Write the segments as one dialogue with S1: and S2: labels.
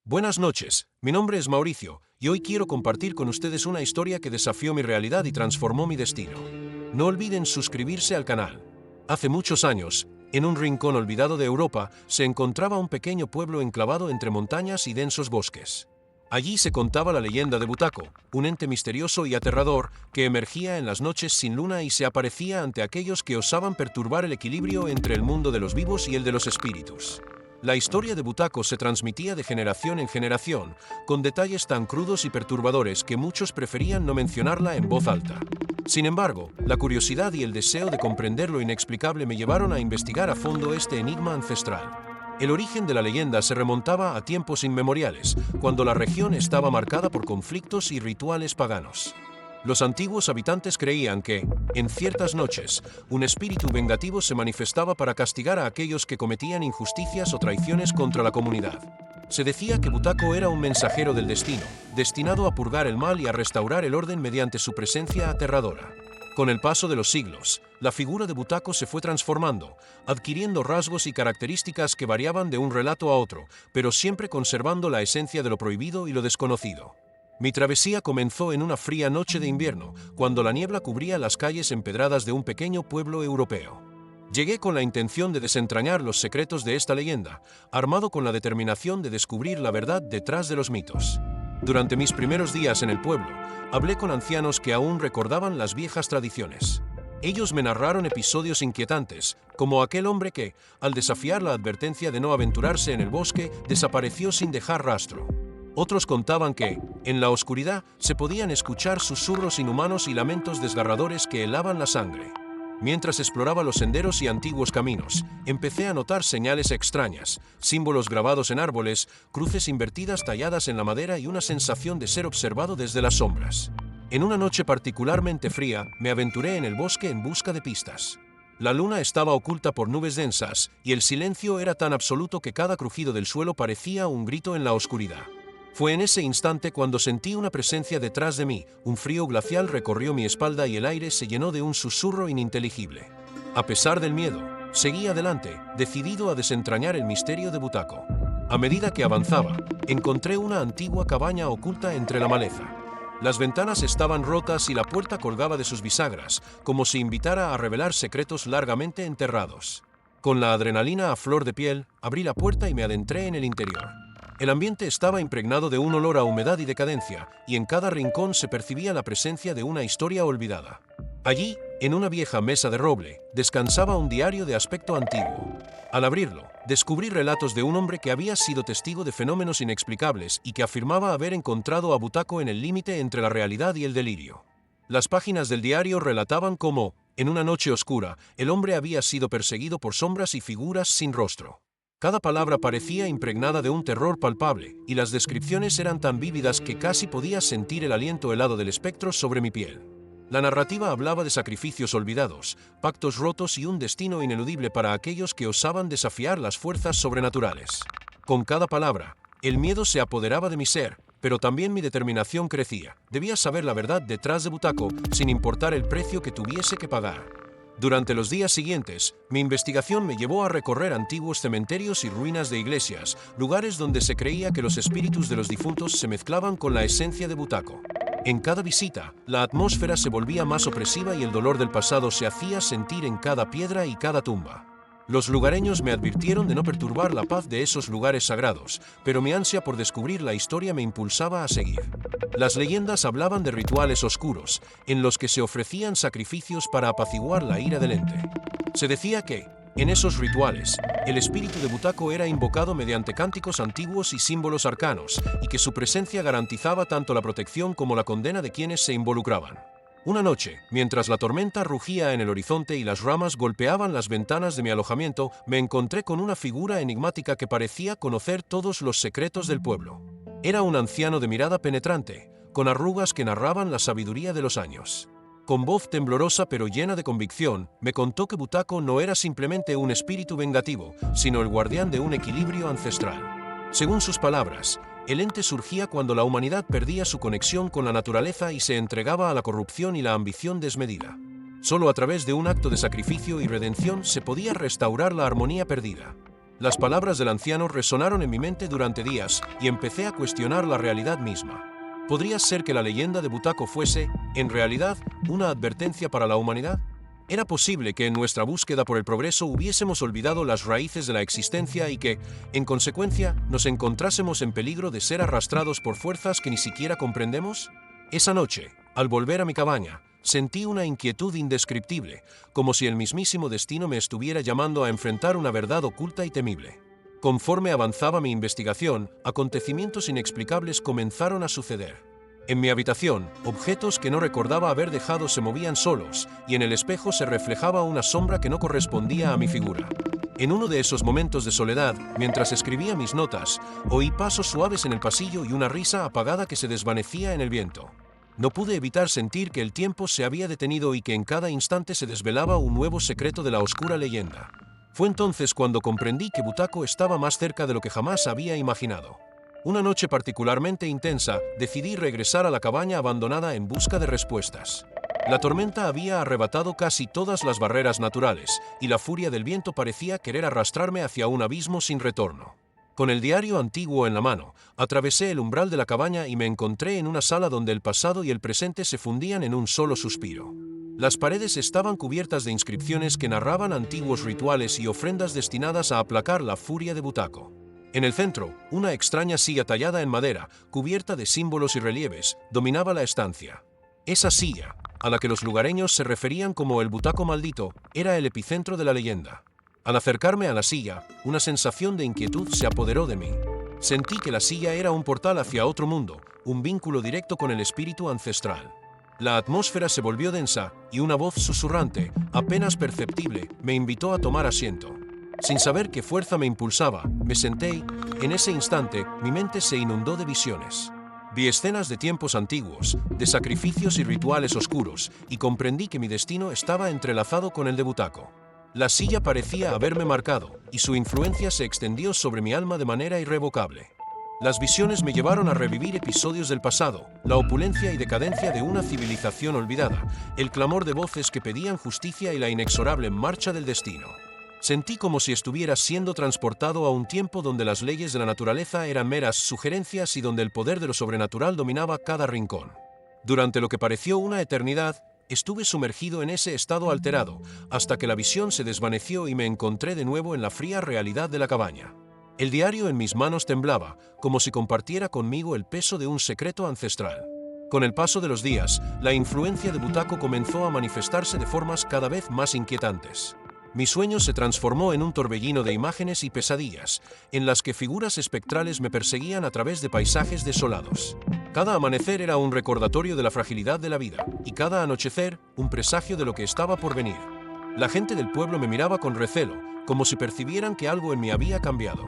S1: Buenas noches, mi nombre es Mauricio, y hoy quiero compartir con ustedes una historia que desafió mi realidad y transformó mi destino. No olviden suscribirse al canal. Hace muchos años, en un rincón olvidado de Europa, se encontraba un pequeño pueblo enclavado entre montañas y densos bosques. Allí se contaba la leyenda de Butaco, un ente misterioso y aterrador que emergía en las noches sin luna y se aparecía ante aquellos que osaban perturbar el equilibrio entre el mundo de los vivos y el de los espíritus. La historia de Butaco se transmitía de generación en generación, con detalles tan crudos y perturbadores que muchos preferían no mencionarla en voz alta. Sin embargo, la curiosidad y el deseo de comprender lo inexplicable me llevaron a investigar a fondo este enigma ancestral. El origen de la leyenda se remontaba a tiempos inmemoriales, cuando la región estaba marcada por conflictos y rituales paganos. Los antiguos habitantes creían que, en ciertas noches, un espíritu vengativo se manifestaba para castigar a aquellos que cometían injusticias o traiciones contra la comunidad. Se decía que Butaco era un mensajero del destino, destinado a purgar el mal y a restaurar el orden mediante su presencia aterradora. Con el paso de los siglos, la figura de Butaco se fue transformando, adquiriendo rasgos y características que variaban de un relato a otro, pero siempre conservando la esencia de lo prohibido y lo desconocido. Mi travesía comenzó en una fría noche de invierno, cuando la niebla cubría las calles empedradas de un pequeño pueblo europeo. Llegué con la intención de desentrañar los secretos de esta leyenda, armado con la determinación de descubrir la verdad detrás de los mitos. Durante mis primeros días en el pueblo, hablé con ancianos que aún recordaban las viejas tradiciones. Ellos me narraron episodios inquietantes, como aquel hombre que, al desafiar la advertencia de no aventurarse en el bosque, desapareció sin dejar rastro. Otros contaban que, en la oscuridad, se podían escuchar susurros inhumanos y lamentos desgarradores que helaban la sangre. Mientras exploraba los senderos y antiguos caminos, empecé a notar señales extrañas, símbolos grabados en árboles, cruces invertidas talladas en la madera y una sensación de ser observado desde las sombras. En una noche particularmente fría, me aventuré en el bosque en busca de pistas. La luna estaba oculta por nubes densas, y el silencio era tan absoluto que cada crujido del suelo parecía un grito en la oscuridad. Fue en ese instante cuando sentí una presencia detrás de mí, un frío glacial recorrió mi espalda y el aire se llenó de un susurro ininteligible. A pesar del miedo, seguí adelante, decidido a desentrañar el misterio de Butaco. A medida que avanzaba, encontré una antigua cabaña oculta entre la maleza. Las ventanas estaban rotas y la puerta colgaba de sus bisagras, como si invitara a revelar secretos largamente enterrados. Con la adrenalina a flor de piel, abrí la puerta y me adentré en el interior. El ambiente estaba impregnado de un olor a humedad y decadencia, y en cada rincón se percibía la presencia de una historia olvidada. Allí, en una vieja mesa de roble, descansaba un diario de aspecto antiguo. Al abrirlo, descubrí relatos de un hombre que había sido testigo de fenómenos inexplicables y que afirmaba haber encontrado a Butaco en el límite entre la realidad y el delirio. Las páginas del diario relataban cómo, en una noche oscura, el hombre había sido perseguido por sombras y figuras sin rostro. Cada palabra parecía impregnada de un terror palpable, y las descripciones eran tan vívidas que casi podía sentir el aliento helado del espectro sobre mi piel. La narrativa hablaba de sacrificios olvidados, pactos rotos y un destino ineludible para aquellos que osaban desafiar las fuerzas sobrenaturales. Con cada palabra, el miedo se apoderaba de mi ser, pero también mi determinación crecía. Debía saber la verdad detrás de Butaco, sin importar el precio que tuviese que pagar. Durante los días siguientes, mi investigación me llevó a recorrer antiguos cementerios y ruinas de iglesias, lugares donde se creía que los espíritus de los difuntos se mezclaban con la esencia de Butaco. En cada visita, la atmósfera se volvía más opresiva y el dolor del pasado se hacía sentir en cada piedra y cada tumba. Los lugareños me advirtieron de no perturbar la paz de esos lugares sagrados, pero mi ansia por descubrir la historia me impulsaba a seguir. Las leyendas hablaban de rituales oscuros, en los que se ofrecían sacrificios para apaciguar la ira del ente. Se decía que, en esos rituales, el espíritu de Butaco era invocado mediante cánticos antiguos y símbolos arcanos, y que su presencia garantizaba tanto la protección como la condena de quienes se involucraban. Una noche, mientras la tormenta rugía en el horizonte y las ramas golpeaban las ventanas de mi alojamiento, me encontré con una figura enigmática que parecía conocer todos los secretos del pueblo. Era un anciano de mirada penetrante, con arrugas que narraban la sabiduría de los años. Con voz temblorosa pero llena de convicción, me contó que Butaco no era simplemente un espíritu vengativo, sino el guardián de un equilibrio ancestral. Según sus palabras, el ente surgía cuando la humanidad perdía su conexión con la naturaleza y se entregaba a la corrupción y la ambición desmedida. Solo a través de un acto de sacrificio y redención se podía restaurar la armonía perdida. Las palabras del anciano resonaron en mi mente durante días y empecé a cuestionar la realidad misma. ¿Podría ser que la leyenda de Butako fuese, en realidad, una advertencia para la humanidad? ¿Era posible que en nuestra búsqueda por el progreso hubiésemos olvidado las raíces de la existencia y que, en consecuencia, nos encontrásemos en peligro de ser arrastrados por fuerzas que ni siquiera comprendemos? Esa noche, al volver a mi cabaña, sentí una inquietud indescriptible, como si el mismísimo destino me estuviera llamando a enfrentar una verdad oculta y temible. Conforme avanzaba mi investigación, acontecimientos inexplicables comenzaron a suceder. En mi habitación, objetos que no recordaba haber dejado se movían solos, y en el espejo se reflejaba una sombra que no correspondía a mi figura. En uno de esos momentos de soledad, mientras escribía mis notas, oí pasos suaves en el pasillo y una risa apagada que se desvanecía en el viento. No pude evitar sentir que el tiempo se había detenido y que en cada instante se desvelaba un nuevo secreto de la oscura leyenda. Fue entonces cuando comprendí que Butako estaba más cerca de lo que jamás había imaginado. Una noche particularmente intensa, decidí regresar a la cabaña abandonada en busca de respuestas. La tormenta había arrebatado casi todas las barreras naturales, y la furia del viento parecía querer arrastrarme hacia un abismo sin retorno. Con el diario antiguo en la mano, atravesé el umbral de la cabaña y me encontré en una sala donde el pasado y el presente se fundían en un solo suspiro. Las paredes estaban cubiertas de inscripciones que narraban antiguos rituales y ofrendas destinadas a aplacar la furia de Butako. En el centro, una extraña silla tallada en madera, cubierta de símbolos y relieves, dominaba la estancia. Esa silla, a la que los lugareños se referían como el Butako maldito, era el epicentro de la leyenda. Al acercarme a la silla, una sensación de inquietud se apoderó de mí. Sentí que la silla era un portal hacia otro mundo, un vínculo directo con el espíritu ancestral. La atmósfera se volvió densa y una voz susurrante, apenas perceptible, me invitó a tomar asiento. Sin saber qué fuerza me impulsaba, me senté y, en ese instante, mi mente se inundó de visiones. Vi escenas de tiempos antiguos, de sacrificios y rituales oscuros, y comprendí que mi destino estaba entrelazado con el de Butako. La silla parecía haberme marcado, y su influencia se extendió sobre mi alma de manera irrevocable. Las visiones me llevaron a revivir episodios del pasado, la opulencia y decadencia de una civilización olvidada, el clamor de voces que pedían justicia y la inexorable marcha del destino. Sentí como si estuviera siendo transportado a un tiempo donde las leyes de la naturaleza eran meras sugerencias y donde el poder de lo sobrenatural dominaba cada rincón. Durante lo que pareció una eternidad, estuve sumergido en ese estado alterado, hasta que la visión se desvaneció y me encontré de nuevo en la fría realidad de la cabaña. El diario en mis manos temblaba, como si compartiera conmigo el peso de un secreto ancestral. Con el paso de los días, la influencia de Butako comenzó a manifestarse de formas cada vez más inquietantes. Mi sueño se transformó en un torbellino de imágenes y pesadillas, en las que figuras espectrales me perseguían a través de paisajes desolados. Cada amanecer era un recordatorio de la fragilidad de la vida, y cada anochecer un presagio de lo que estaba por venir. La gente del pueblo me miraba con recelo, como si percibieran que algo en mí había cambiado.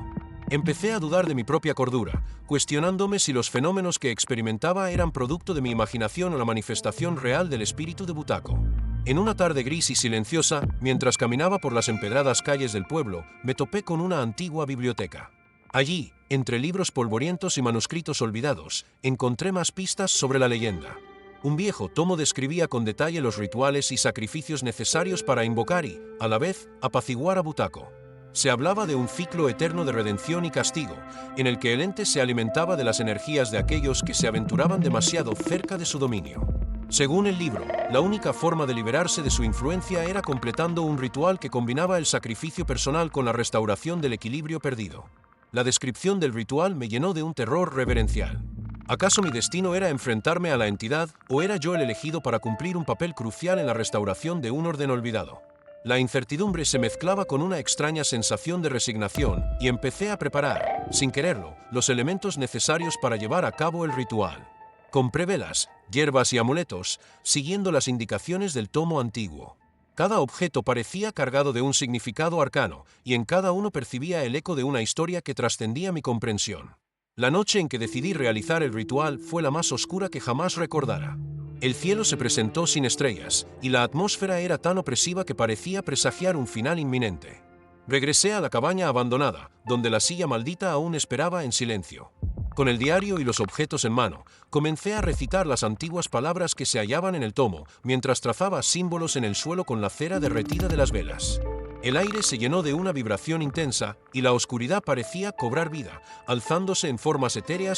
S1: Empecé a dudar de mi propia cordura, cuestionándome si los fenómenos que experimentaba eran producto de mi imaginación o la manifestación real del espíritu de Butako. En una tarde gris y silenciosa, mientras caminaba por las empedradas calles del pueblo, me topé con una antigua biblioteca. Allí, entre libros polvorientos y manuscritos olvidados, encontré más pistas sobre la leyenda. Un viejo tomo describía con detalle los rituales y sacrificios necesarios para invocar y, a la vez, apaciguar a Butako. Se hablaba de un ciclo eterno de redención y castigo, en el que el ente se alimentaba de las energías de aquellos que se aventuraban demasiado cerca de su dominio. Según el libro, la única forma de liberarse de su influencia era completando un ritual que combinaba el sacrificio personal con la restauración del equilibrio perdido. La descripción del ritual me llenó de un terror reverencial. ¿Acaso mi destino era enfrentarme a la entidad o era yo el elegido para cumplir un papel crucial en la restauración de un orden olvidado? La incertidumbre se mezclaba con una extraña sensación de resignación y empecé a preparar, sin quererlo, los elementos necesarios para llevar a cabo el ritual. Compré velas, hierbas y amuletos, siguiendo las indicaciones del tomo antiguo. Cada objeto parecía cargado de un significado arcano, y en cada uno percibía el eco de una historia que trascendía mi comprensión. La noche en que decidí realizar el ritual fue la más oscura que jamás recordara. El cielo se presentó sin estrellas, y la atmósfera era tan opresiva que parecía presagiar un final inminente. Regresé a la cabaña abandonada, donde la silla maldita aún esperaba en silencio. Con el diario y los objetos en mano, comencé a recitar las antiguas palabras que se hallaban en el tomo, mientras trazaba símbolos en el suelo con la cera derretida de las velas. El aire se llenó de una vibración intensa y la oscuridad parecía cobrar vida, alzándose en formas etéreas